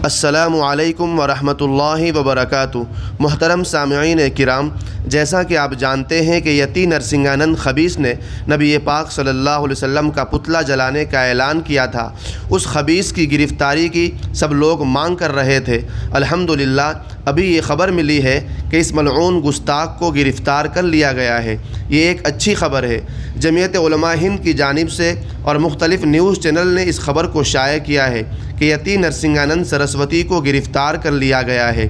अस्सलामु अलैकुम वरहमतुल्लाहि वबरकातुहू। मुहतरम सामिईन किराम, जैसा कि आप जानते हैं कि यती नरसिंहानंद खबीस ने नबी पाक सल्लल्लाहु अलैहि वसल्लम का पुतला जलाने का ऐलान किया था। उस खबीस की गिरफ़्तारी की सब लोग मांग कर रहे थे। अल्हम्दुलिल्लाह अभी ये ख़बर मिली है कि इस मलऊन गुस्ताख को गिरफ़्तार कर लिया गया है। ये एक अच्छी ख़बर है। जमीयत उलमा हिंद की जानिब से और मुख्तलिफ़ न्यूज़ चैनल ने इस ख़बर को शाया किया है कि यती नरसिंहानंद सरस्वती को गिरफ़्तार कर लिया गया है।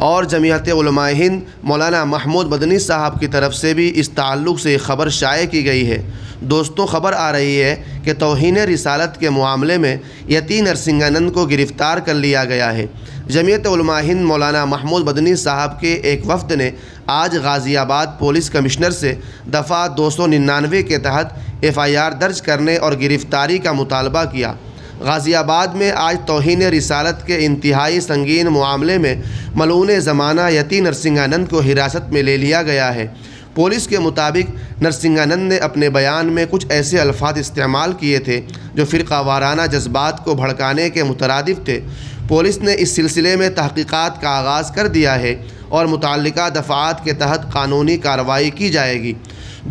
और जमीयत उलमा हिंद मौलाना महमूद मदनी साहब की तरफ से भी इस ताल्लुक़ से ख़बर शाया की गई है। दोस्तों, ख़बर आ रही है कि तौहीन रिसालत के मामले में यती नरसिंहानंद को गिरफ़्तार कर लिया गया है। जमीयत उलमा हिंद मौलाना महमूद मदनी साहब के एक वफ़द ने आज गाज़ियाबाद पुलिस कमिश्नर से दफ़ा 299 के तहत FIR दर्ज करने और गिरफ़्तारी का मुतालबा किया। गाज़ियाबाद में आज तौहीन रिसालत के इंतहाई संगीन मामले में मलऊन ज़माना यती नरसिंहानंद को हिरासत में ले लिया गया है। पुलिस के मुताबिक नरसिंहानंद ने अपने बयान में कुछ ऐसे अल्फाज इस्तेमाल किए थे जो फ़िरक़ा वाराना जज्बात को भड़काने के मुतरादिफ थे। पुलिस ने इस सिलसिले में तहक़ीक़ात का आगाज़ कर दिया है और मुतल्लिक़ा दफ़ात के तहत कानूनी कार्रवाई की जाएगी।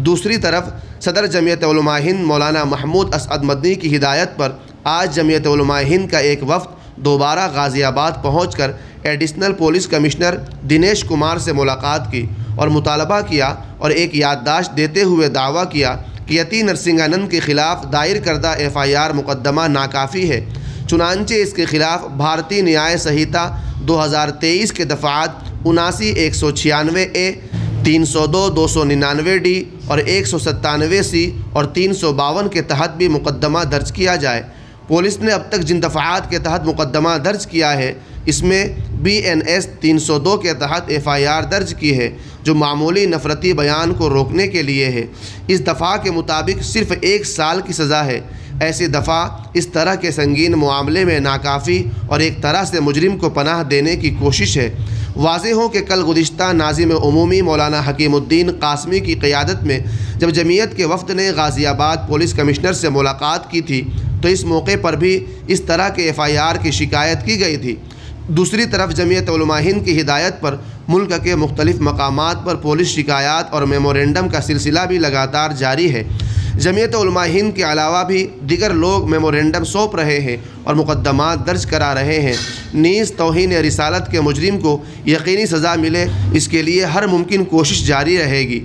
दूसरी तरफ सदर जमीयत उलमा हिंद मौलाना महमूद असअद मदनी की हिदायत पर आज जमीयत उलमा हिंद का एक वफ़द दोबारा गाज़ियाबाद पहुँचकर additional police commissioner Dinesh Kumar से मुलाकात की और मुतालबा किया और एक याददाश्त देते हुए दावा किया कि यती नरसिंहानंद के ख़िलाफ़ दायर करदा FIR मुकदमा नाकाफ़ी है। चुनांचे इसके ख़िलाफ़ भारतीय न्याय संहिता 2023 के दफ़ात 79, 196 A, 302, 299 D और 197 C और 352 के तहत भी मुकदमा दर्ज किया जाए। पुलिस ने अब तक जिन दफ़ात के तहत मुकदमा दर्ज किया है इसमें BNS 302 के तहत FIR दर्ज की है जो मामूली नफ़रती बयान को रोकने के लिए है। इस दफ़ा के मुताबिक सिर्फ़ 1 साल की सज़ा है। ऐसी दफ़ा इस तरह के संगीन मामले में नाकाफ़ी और एक तरह से मुजरिम को पनाह देने की कोशिश है। वाज़ेह हो कि कल गुज़िश्ता नाज़िम उमूमी मौलाना हकीमुद्दीन कासमी की क़यादत में जब जमीयत के वफ़द ने गाज़ियाबाद पुलिस कमिश्नर से मुलाकात की थी तो इस मौके पर भी इस तरह के FIR की शिकायत की गई थी। दूसरी तरफ जमीयत उलमा हिंद की हिदायत पर मुल्क के मुख्तलिफ़ मकामात पर पुलिस शिकायत और मेमोरेंडम का सिलसिला भी लगातार जारी है। जमीयत उलमा हिंद के अलावा भी दीगर लोग मेमोरेंडम सौंप रहे हैं और मुकदमात दर्ज करा रहे हैं। नीज़ तौहीन रिसालत के मुजरिम को यकीनी सज़ा मिले इसके लिए हर मुमकिन कोशिश जारी रहेगी।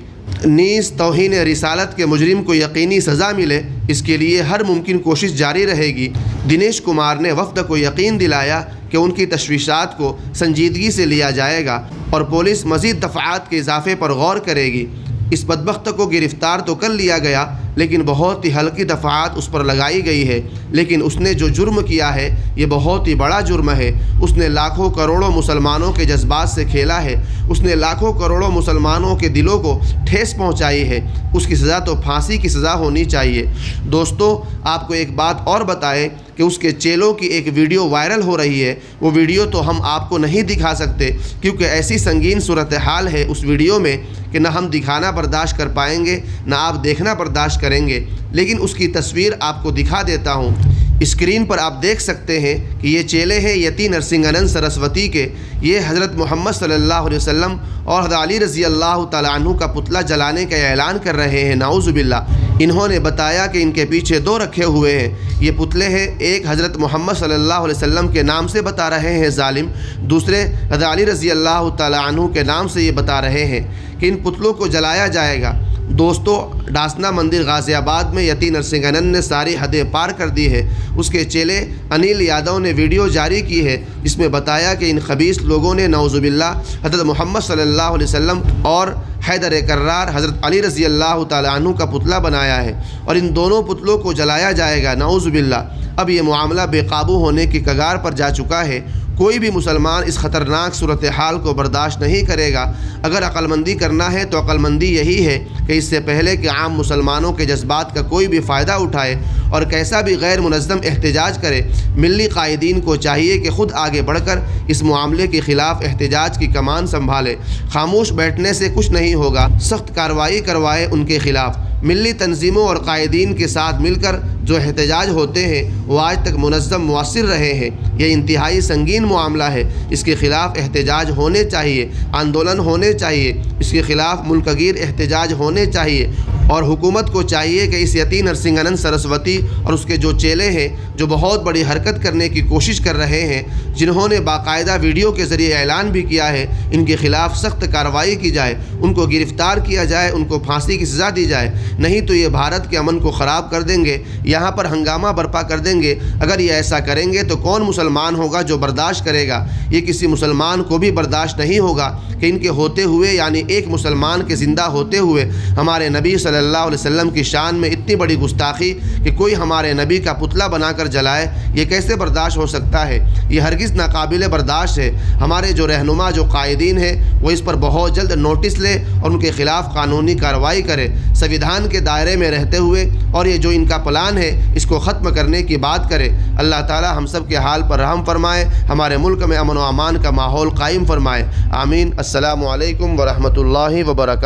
नीज़ तौहीन रिसालत के मुजरिम को यकीनी सज़ा मिले इसके लिए हर मुमकिन कोशिश जारी रहेगी। दिनेश कुमार ने वफ़द को यकीन दिलाया कि उनकी तशवीशात को संजीदगी से लिया जाएगा और पुलिस मज़ीद दफ़ात के इजाफ़े पर गौर करेगी। इस बदबख्त को गिरफ़्तार तो कर लिया गया लेकिन बहुत ही हल्की दफ़ात उस पर लगाई गई है। लेकिन उसने जो जुर्म किया है ये बहुत ही बड़ा जुर्म है। उसने लाखों करोड़ों मुसलमानों के जज्बात से खेला है। उसने लाखों करोड़ों मुसलमानों के दिलों को ठेस पहुंचाई है। उसकी सज़ा तो फांसी की सज़ा होनी चाहिए। दोस्तों, आपको एक बात और बताएं कि उसके चेलों की एक वीडियो वायरल हो रही है। वो वीडियो तो हम आपको नहीं दिखा सकते क्योंकि ऐसी संगीन सूरत हाल है उस वीडियो में कि न हम दिखाना बर्दाश्त कर पाएंगे न आप देखना बर्दाश्त करेंगे। लेकिन उसकी तस्वीर आपको दिखा देता हूँ। स्क्रीन पर आप देख सकते हैं कि ये चेले हैं यती नरसिंहानंद सरस्वती के। ये हज़रत मोहम्मद सल्लल्लाहु अलैहि वसल्लम और हज़रत अली रज़ी अल्लाह तआला अन्हु का पुतला जलाने का ऐलान कर रहे हैं। नाउज़ुबिल्लाह। इन्होंने बताया कि इनके पीछे 2 रखे हुए हैं। ये पुतले हैं, एक हज़रत मोहम्मद सल्लल्लाहु अलैहि वसल्लम के नाम से बता रहे हैं ज़ालिम, दूसरे हज़रत अली रज़ी अल्लाह तआला अन्हु के नाम से ये बता रहे हैं कि इन पुतलों को जलाया जाएगा। दोस्तों, डासना मंदिर गाज़ियाबाद में यती नरसिंहानंद ने सारी हदें पार कर दी है। उसके चेले अनिल यादव ने वीडियो जारी की है जिसमें बताया कि इन खबीस लोगों ने नाउज़ुबिल्लाह हज़रत मोहम्मद सल्लल्लाहु अलैहि वसल्लम और हैदर कर्रार हज़रत अली रज़ी अल्लाह तआला अन्हु का पुतला बनाया है और इन दोनों पुतलों को जलाया जाएगा। नाउज़ुबिल्लाह। अब ये मामला बेकाबू होने की कगार पर जा चुका है। कोई भी मुसलमान इस ख़तरनाक सूरत हाल को बर्दाश्त नहीं करेगा। अगर अक्लमंदी करना है तो अक्लमंदी यही है कि इससे पहले कि आम मुसलमानों के जज्बात का कोई भी फ़ायदा उठाए और कैसा भी गैर मुनज़्ज़म एहतजाज करे, मिली कायदीन को चाहिए कि ख़ुद आगे बढ़कर इस मामले के ख़िलाफ़ एहतजाज की कमान संभाले। खामोश बैठने से कुछ नहीं होगा, सख्त कार्रवाई करवाए उनके ख़िलाफ़। मिली तंजीमों और कायदीन के साथ मिलकर जो एहतजाज होते हैं वो आज तक मुनज़्ज़म मुअस्सिर रहे हैं। ये इंतहाई संगीन मामला है, इसके ख़िलाफ़ एहतजाज होने चाहिए, आंदोलन होने चाहिए, इसके ख़िलाफ़ मुल्कगीर एहतजाज होने चाहिए। और हुकूमत को चाहिए कि इस यती नरसिंहानंद सरस्वती और उसके जो चेले हैं, जो बहुत बड़ी हरकत करने की कोशिश कर रहे हैं, जिन्होंने बाकायदा वीडियो के ज़रिए ऐलान भी किया है, इनके ख़िलाफ़ सख्त कार्रवाई की जाए, उनको गिरफ़्तार किया जाए, उनको फांसी की सज़ा दी जाए। नहीं तो ये भारत के अमन को ख़राब कर देंगे, यहाँ पर हंगामा बर्पा कर देंगे। अगर ये ऐसा करेंगे तो कौन मुसलमान होगा जो बर्दाश्त करेगा? ये किसी मुसलमान को भी बर्दाश्त नहीं होगा कि इनके होते हुए, यानी एक मुसलमान के ज़िंदा होते हुए, हमारे नबी सल्लल्लाहु अलैहि वसल्लम की शान में इतनी बड़ी गुस्ताखी कि कोई हमारे नबी का पुतला बनाकर जलाए, ये कैसे बर्दाश्त हो सकता है? ये हरगिज़ नाकाबिल बर्दाश्त है। हमारे जो रहनुमा, जो कायदीन हैं, वो इस पर बहुत जल्द नोटिस ले और उनके ख़िलाफ़ कानूनी कार्रवाई करे, संविधान के दायरे में रहते हुए, और ये जो इनका प्लान है इसको ख़त्म करने की बात करे। अल्लाह ताला हम सब के हाल पर रहम फरमाए, हमारे मुल्क में अमन व अमान का माहौल कायम फरमाए। आमीन। अस्सलामु अलैकुम व रहमतुल्लाहि व बरकातहू।